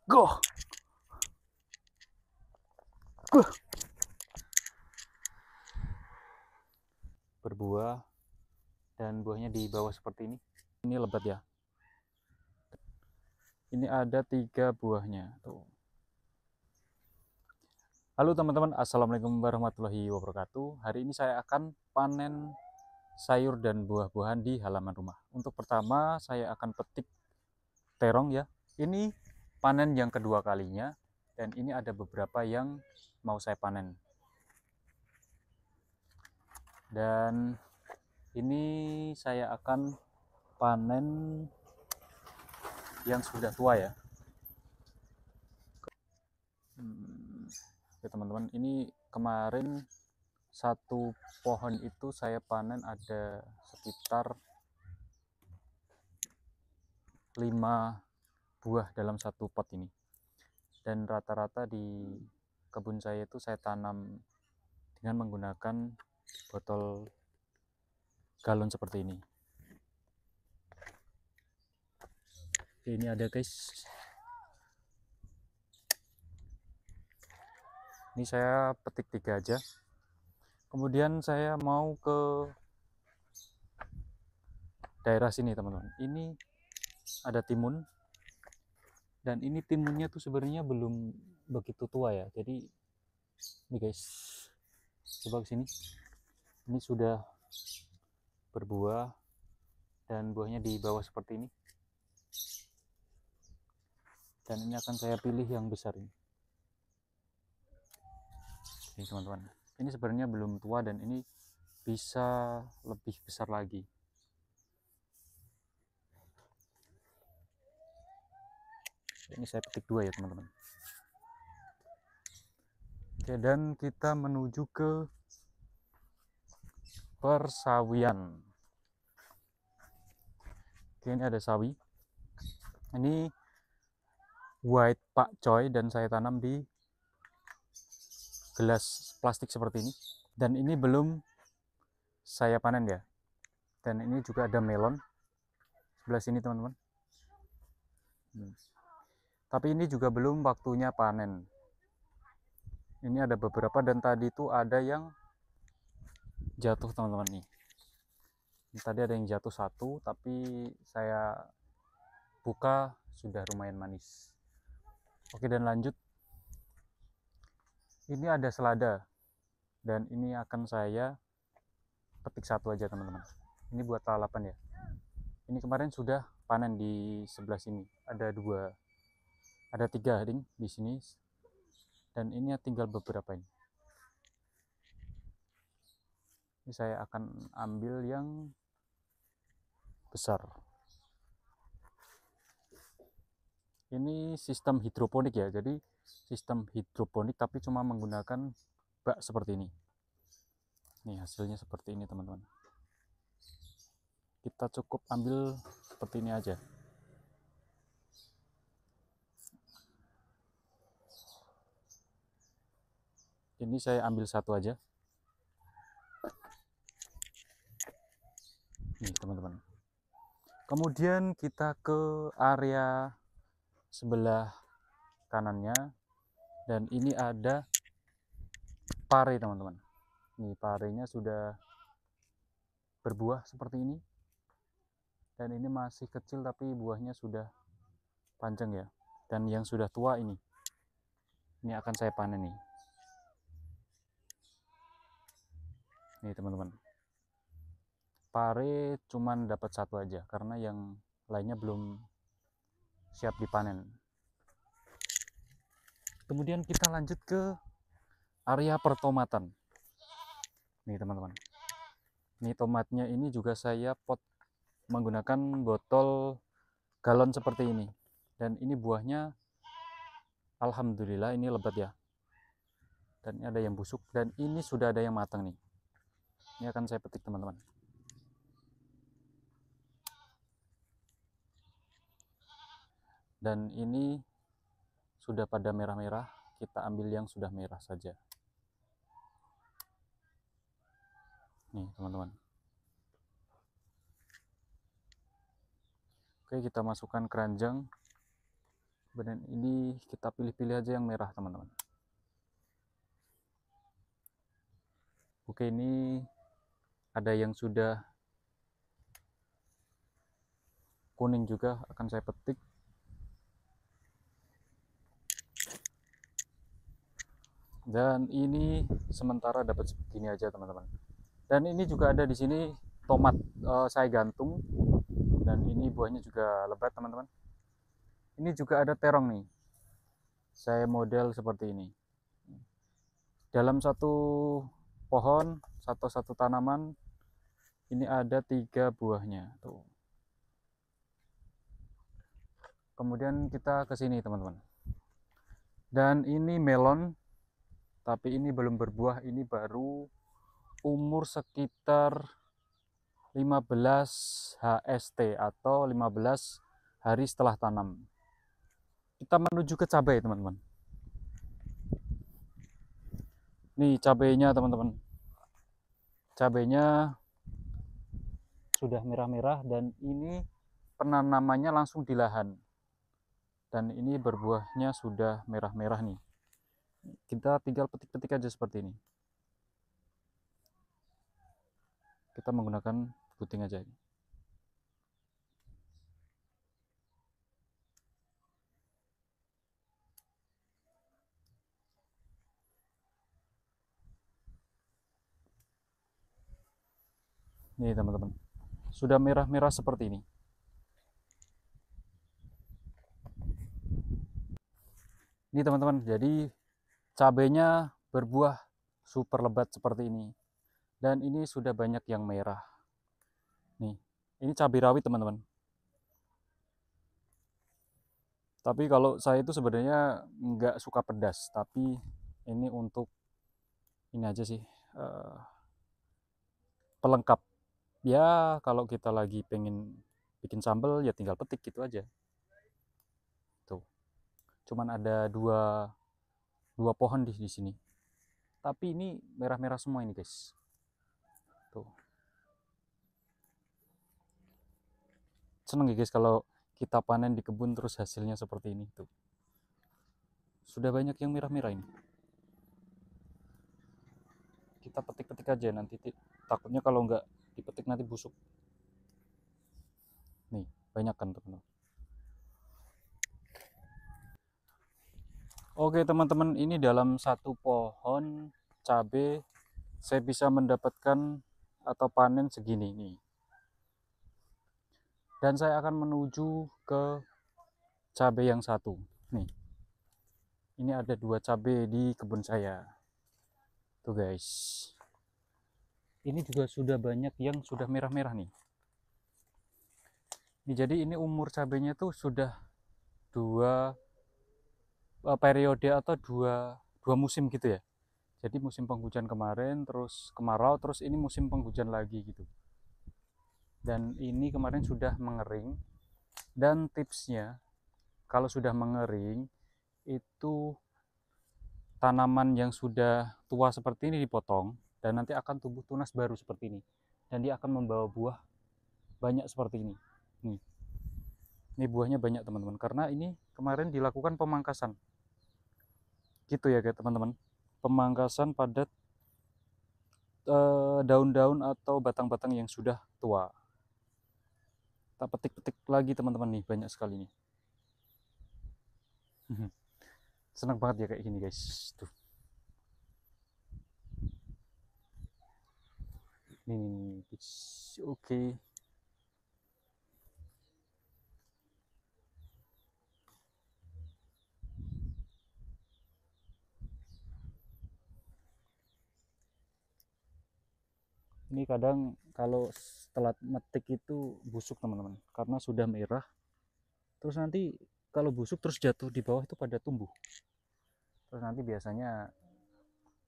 Go. Go. Berbuah dan buahnya di bawah seperti ini. Ini lebat ya. Ini ada 3 buahnya. Tuh. Halo teman-teman, assalamualaikum warahmatullahi wabarakatuh. Hari ini saya akan panen sayur dan buah-buahan di halaman rumah. Untuk pertama, saya akan petik terong ya. Ini panen yang kedua kalinya, dan ini ada beberapa yang mau saya panen. Dan ini saya akan panen yang sudah tua ya. Oke teman-teman, ini kemarin satu pohon itu saya panen ada sekitar 5 buah dalam satu pot ini. Dan rata-rata di kebun saya itu saya tanam dengan menggunakan botol galon seperti ini. Oke, ini ada guys. Ini saya petik 3 aja. Kemudian saya mau ke daerah sini teman-teman. Ini ada timun. Dan ini timunnya tuh sebenarnya belum begitu tua ya. Jadi ini guys, coba ke sini. Ini sudah berbuah dan buahnya di bawah seperti ini. Dan ini akan saya pilih yang besar ini. Ini teman-teman. Ini sebenarnya belum tua dan ini bisa lebih besar lagi. Ini saya petik 2 ya teman-teman. Oke, dan kita menuju ke persawian. Oke, ini ada sawi. Ini white pak coy dan saya tanam di gelas plastik seperti ini. Dan ini belum saya panen ya. Dan ini juga ada melon sebelah sini teman-teman. Tapi ini juga belum waktunya panen. Ini ada beberapa dan tadi itu ada yang jatuh teman-teman nih. Tadi ada yang jatuh 1, tapi saya buka sudah lumayan manis. Oke, dan lanjut. Ini ada selada dan ini akan saya petik 1 aja teman-teman. Ini buat lalapan ya. Ini kemarin sudah panen di sebelah sini. Ada 2, ada 3 ding di sini. Dan ini tinggal beberapa ini. Ini saya akan ambil yang besar. Ini sistem hidroponik ya. Jadi sistem hidroponik tapi cuma menggunakan bak seperti ini. Nih hasilnya seperti ini teman-teman. Kita cukup ambil seperti ini aja. Ini saya ambil 1 aja. Nih teman-teman. Kemudian kita ke area sebelah kanannya. Dan ini ada pare teman-teman. Nih parenya sudah berbuah seperti ini. Dan ini masih kecil tapi buahnya sudah panjang ya. Dan yang sudah tua ini akan saya panen nih. Nih teman-teman, pare cuman dapat 1 aja karena yang lainnya belum siap dipanen. Kemudian kita lanjut ke area pertomatan. Nih teman-teman, ini tomatnya ini juga saya pot menggunakan botol galon seperti ini. Dan ini buahnya alhamdulillah ini lebat ya. Dan ini ada yang busuk dan ini sudah ada yang matang nih. Ini akan saya petik teman-teman. Dan ini sudah pada merah-merah, kita ambil yang sudah merah saja. Nih teman-teman. Oke, kita masukkan keranjang. Dan ini kita pilih-pilih aja yang merah teman-teman. Oke, ini ada yang sudah kuning juga, akan saya petik. Dan ini sementara dapat segini aja teman-teman. Dan ini juga ada di sini tomat, saya gantung. Dan ini buahnya juga lebat teman-teman. Ini juga ada terong nih, saya model seperti ini. Dalam satu pohon, satu tanaman, ini ada 3 buahnya tuh. Kemudian kita ke sini teman-teman. Dan ini melon, tapi ini belum berbuah, ini baru umur sekitar 15 HST atau 15 hari setelah tanam. Kita menuju ke cabai teman-teman. Nih cabainya teman-teman. Cabainya sudah merah-merah dan ini penanamannya langsung di lahan. Dan ini berbuahnya sudah merah-merah nih. Kita tinggal petik-petik aja seperti ini. Kita menggunakan gunting aja ini. Nih teman-teman, sudah merah-merah seperti ini. Ini teman-teman, jadi cabainya berbuah super lebat seperti ini. Dan ini sudah banyak yang merah. Nih, ini cabai rawit teman-teman. Tapi kalau saya itu sebenarnya nggak suka pedas, tapi ini untuk ini aja sih, pelengkap. Ya kalau kita lagi pengen bikin sambal ya tinggal petik gitu aja. Tuh, cuman ada dua pohon di sini. Tapi ini merah-merah semua ini guys. Tuh. Seneng ya guys kalau kita panen di kebun terus hasilnya seperti ini tuh. Sudah banyak yang merah-merah ini. Kita petik-petik aja nanti, takutnya kalau nggak dipetik nanti busuk. Nih, banyak kan teman-teman. Oke teman-teman, ini dalam satu pohon cabai saya bisa mendapatkan atau panen segini nih. Dan saya akan menuju ke cabai yang satu nih. Ini ada 2 cabai di kebun saya tuh guys. Ini juga sudah banyak yang sudah merah-merah nih. Jadi ini umur cabainya tuh sudah 2 periode atau dua musim gitu ya. Jadi musim penghujan kemarin, terus kemarau, terus ini musim penghujan lagi gitu. Dan ini kemarin sudah mengering. Dan tipsnya, kalau sudah mengering, itu tanaman yang sudah tua seperti ini dipotong, dan nanti akan tumbuh tunas baru seperti ini. Dan dia akan membawa buah banyak seperti ini. Ini buahnya banyak teman-teman, karena ini kemarin dilakukan pemangkasan. Gitu ya teman-teman. Pemangkasan pada daun-daun atau batang-batang yang sudah tua. Kita petik-petik lagi teman-teman nih, banyak sekali nih. Senang banget ya kayak gini guys. Tuh. Nih, oke. Ini kadang kalau setelah metik itu busuk teman-teman, karena sudah merah. Terus nanti kalau busuk terus jatuh di bawah itu pada tumbuh. Terus nanti biasanya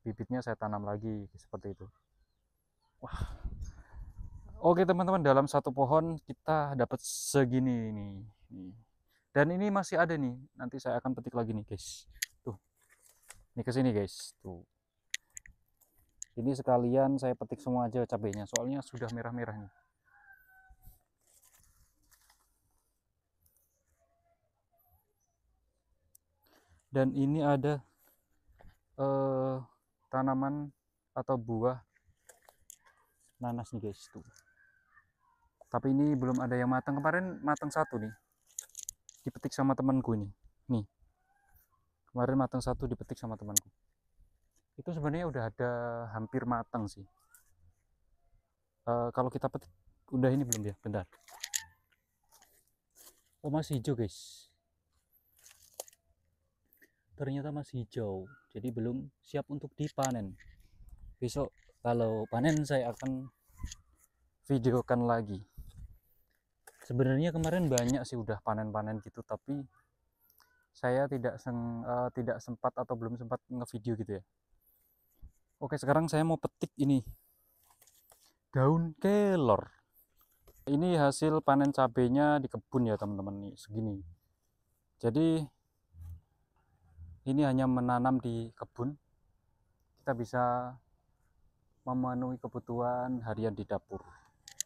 bibitnya saya tanam lagi seperti itu. Wah. Oke teman-teman, dalam satu pohon kita dapat segini nih. Dan ini masih ada nih, nanti saya akan petik lagi nih guys. Tuh, ini kesini guys. Tuh. Ini sekalian saya petik semua aja cabenya, soalnya sudah merah-merah nih. Dan ini ada tanaman atau buah nanas nih guys tuh. Tapi ini belum ada yang matang. Kemarin matang satu nih, dipetik sama temanku ini. Nih, kemarin matang satu dipetik sama temanku. Itu sebenarnya udah ada hampir matang sih. Kalau kita petik udah ini belum ya? Bentar. Oh masih hijau guys. Ternyata masih hijau. Jadi belum siap untuk dipanen. Besok kalau panen saya akan videokan lagi. Sebenarnya kemarin banyak sih udah panen-panen gitu, tapi saya tidak sempat atau belum sempat ngevideo gitu ya. Oke, sekarang saya mau petik ini daun kelor. Ini hasil panen cabenya di kebun ya teman-teman, nih segini. Jadi ini hanya menanam di kebun, kita bisa memenuhi kebutuhan harian di dapur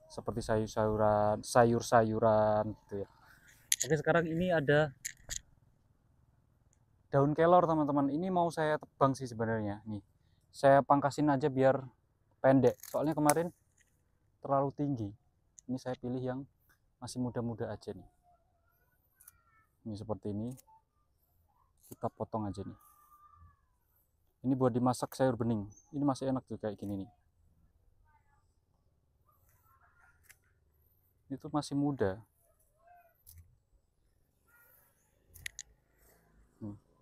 seperti sayur-sayuran gitu ya. Oke, sekarang ini ada daun kelor teman-teman. Ini mau saya tebang sih sebenarnya. Nih, saya pangkasin aja biar pendek. Soalnya kemarin terlalu tinggi. Ini saya pilih yang masih muda-muda aja nih. Ini seperti ini. Kita potong aja nih. Ini buat dimasak sayur bening. Ini masih enak tuh kayak gini nih. Itu masih muda.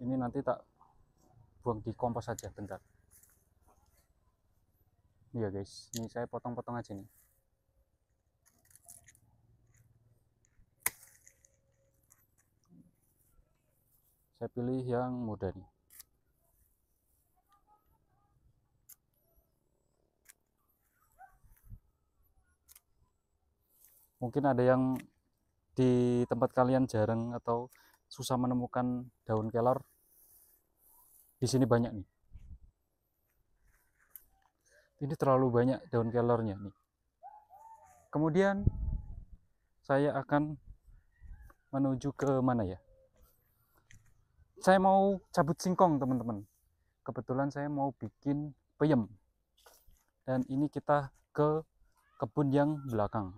Ini nanti tak buang di kompos saja bentar. Iya guys, ini saya potong-potong aja nih. Saya pilih yang muda nih. Mungkin ada yang di tempat kalian jarang atau susah menemukan daun kelor. Di sini banyak nih. Ini terlalu banyak daun kelornya nih. Kemudian saya akan menuju ke mana ya? Saya mau cabut singkong teman-teman. Kebetulan saya mau bikin peyem. Dan ini kita ke kebun yang belakang.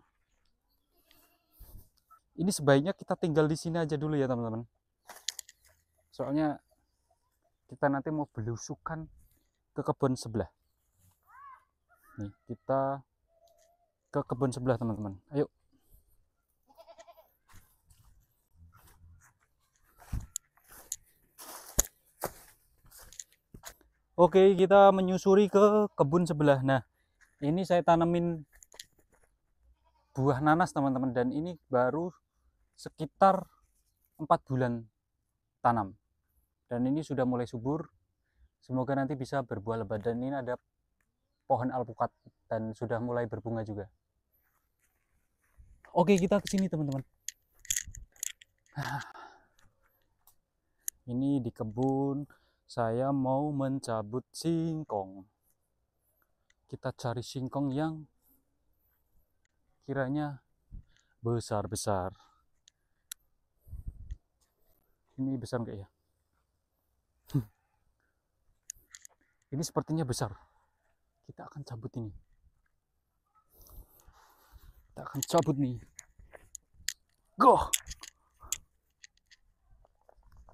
Ini sebaiknya kita tinggal di sini aja dulu ya teman-teman. Soalnya kita nanti mau belusukan ke kebun sebelah. Nih, kita ke kebun sebelah teman-teman. Ayo. Oke, kita menyusuri ke kebun sebelah. Nah, ini saya tanemin buah nanas teman-teman, dan ini baru sekitar 4 bulan tanam. Dan ini sudah mulai subur. Semoga nanti bisa berbuah lebat. Dan ini ada pohon alpukat dan sudah mulai berbunga juga. Oke, kita ke sini teman-teman. Ini di kebun, saya mau mencabut singkong. Kita cari singkong yang kiranya besar-besar. Ini besar enggak ya? Ini sepertinya besar. Kita akan cabut ini. Kita akan cabut nih. Go!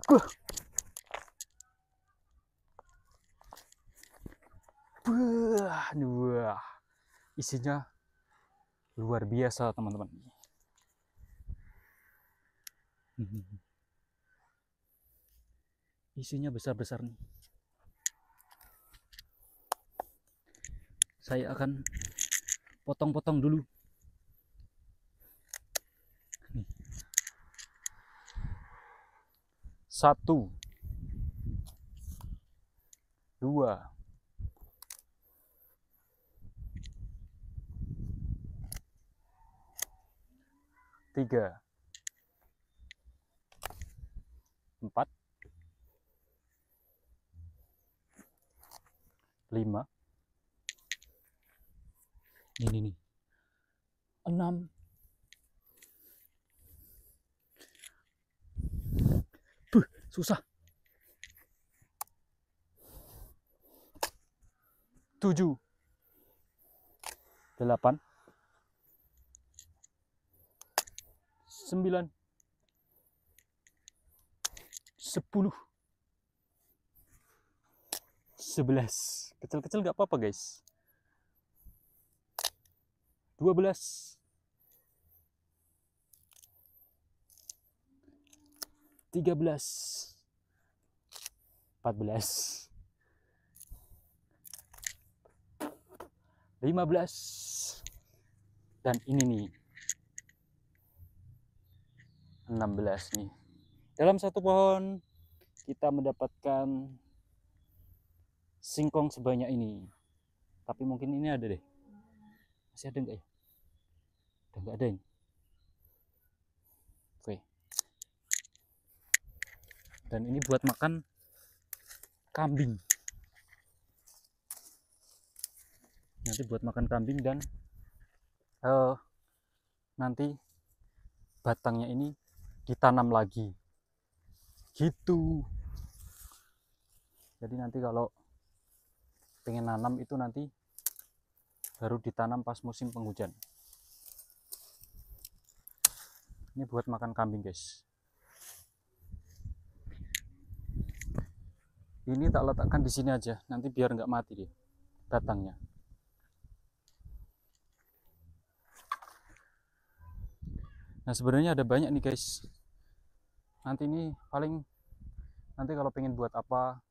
Go! Wah, isinya luar biasa teman-teman. Isinya besar-besar nih. Saya akan potong-potong dulu. Nih. 1, 2, 3, 4, 5, ini nih, 6, susah. 7, 8, 9, 10, 11. Kecil-kecil nggak apa-apa guys. 12, 13, 14, 15, dan ini nih 16 nih. Dalam satu pohon kita mendapatkan singkong sebanyak ini. Tapi mungkin ini ada deh. Masih ada enggak ya? Udah enggak ada ini. Oke. Dan ini buat makan kambing. Nanti buat makan kambing dan nanti batangnya ini ditanam lagi. Gitu. Jadi nanti kalau pengen nanam itu nanti baru ditanam pas musim penghujan. Ini buat makan kambing guys. Ini tak letakkan di sini aja, nanti biar nggak mati dia batangnya. Nah sebenarnya ada banyak nih guys. Nanti ini paling nanti kalau pengen buat apa,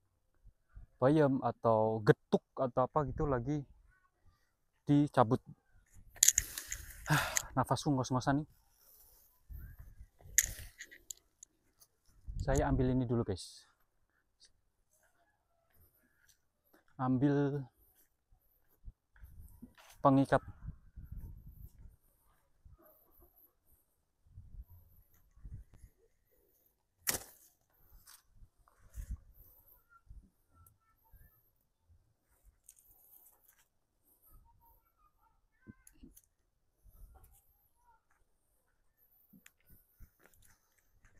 bayam atau getuk atau apa gitu lagi dicabut. Nafasku ngos-ngosan nih. Saya ambil ini dulu guys. Ambil pengikat.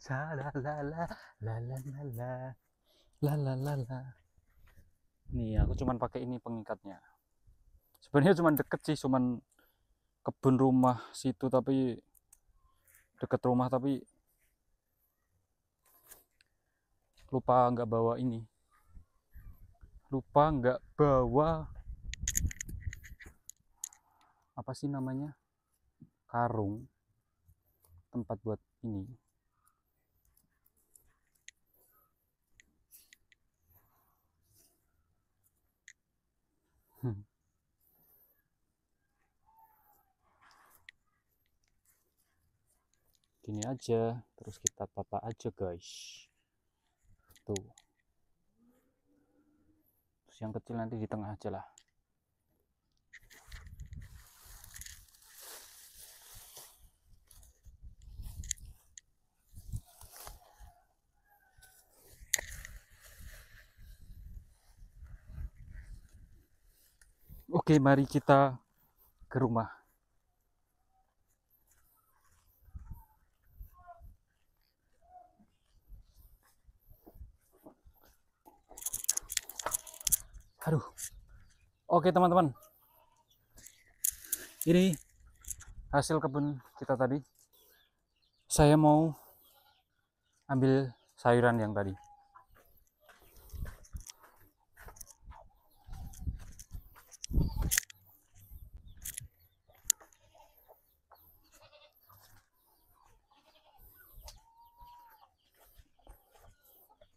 La la la la la la la la la la. Nih aku cuman pakai ini pengikatnya. Sebenarnya cuman deket sih, cuman kebun rumah situ, tapi deket rumah, tapi lupa nggak bawa ini. Lupa nggak bawa apa sih namanya, karung tempat buat ini. Gini aja, terus kita tata aja guys. Tuh. Terus yang kecil nanti di tengah aja lah. Oke, mari kita ke rumah. Aduh. Oke teman-teman. Ini hasil kebun kita tadi. Saya mau ambil sayuran yang tadi.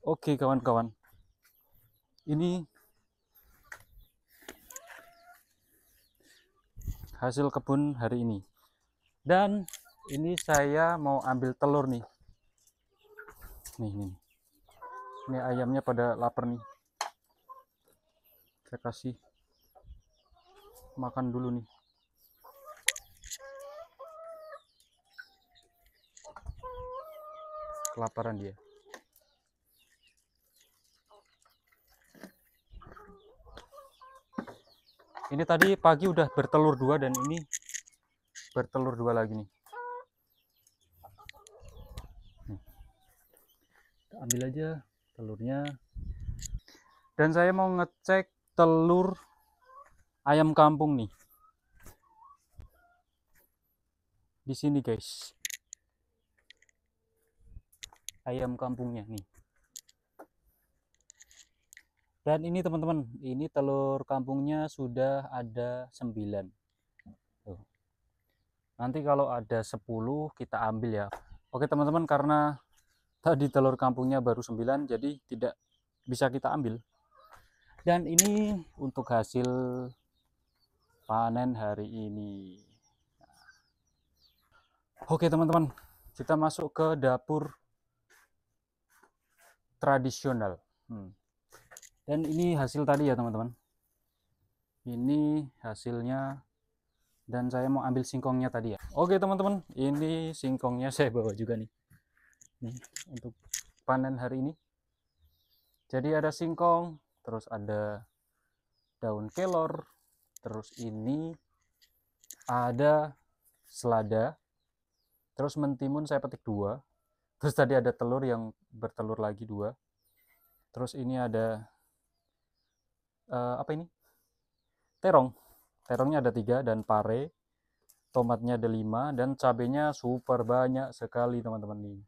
Oke kawan-kawan. Ini hasil kebun hari ini. Dan ini saya mau ambil telur nih. Nih. Ini ayamnya pada lapar nih. Saya kasih makan dulu nih. Kelaparan dia. Ini tadi pagi udah bertelur 2 dan ini bertelur 2 lagi nih. Kita ambil aja telurnya. Dan saya mau ngecek telur ayam kampung nih di sini guys, ayam kampungnya nih. Dan ini teman-teman, ini telur kampungnya sudah ada 9. Tuh. Nanti kalau ada 10 kita ambil ya. Oke teman-teman, karena tadi telur kampungnya baru 9, jadi tidak bisa kita ambil. Dan ini untuk hasil panen hari ini. Oke teman-teman, kita masuk ke dapur tradisional. Dan ini hasil tadi ya teman-teman. Ini hasilnya, dan saya mau ambil singkongnya tadi ya. Oke teman-teman, ini singkongnya saya bawa juga nih. Nih untuk panen hari ini. Jadi ada singkong, terus ada daun kelor, terus ini ada selada, terus mentimun saya petik 2, terus tadi ada telur yang bertelur lagi 2, terus ini ada apa ini, terongnya ada 3, dan pare, tomatnya ada 5, dan cabenya super banyak sekali teman-teman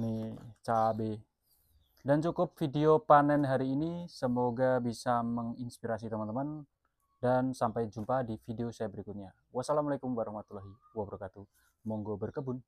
nih cabe. Dan cukup video panen hari ini, semoga bisa menginspirasi teman-teman, dan sampai jumpa di video saya berikutnya. Wassalamualaikum warahmatullahi wabarakatuh. Monggo berkebun.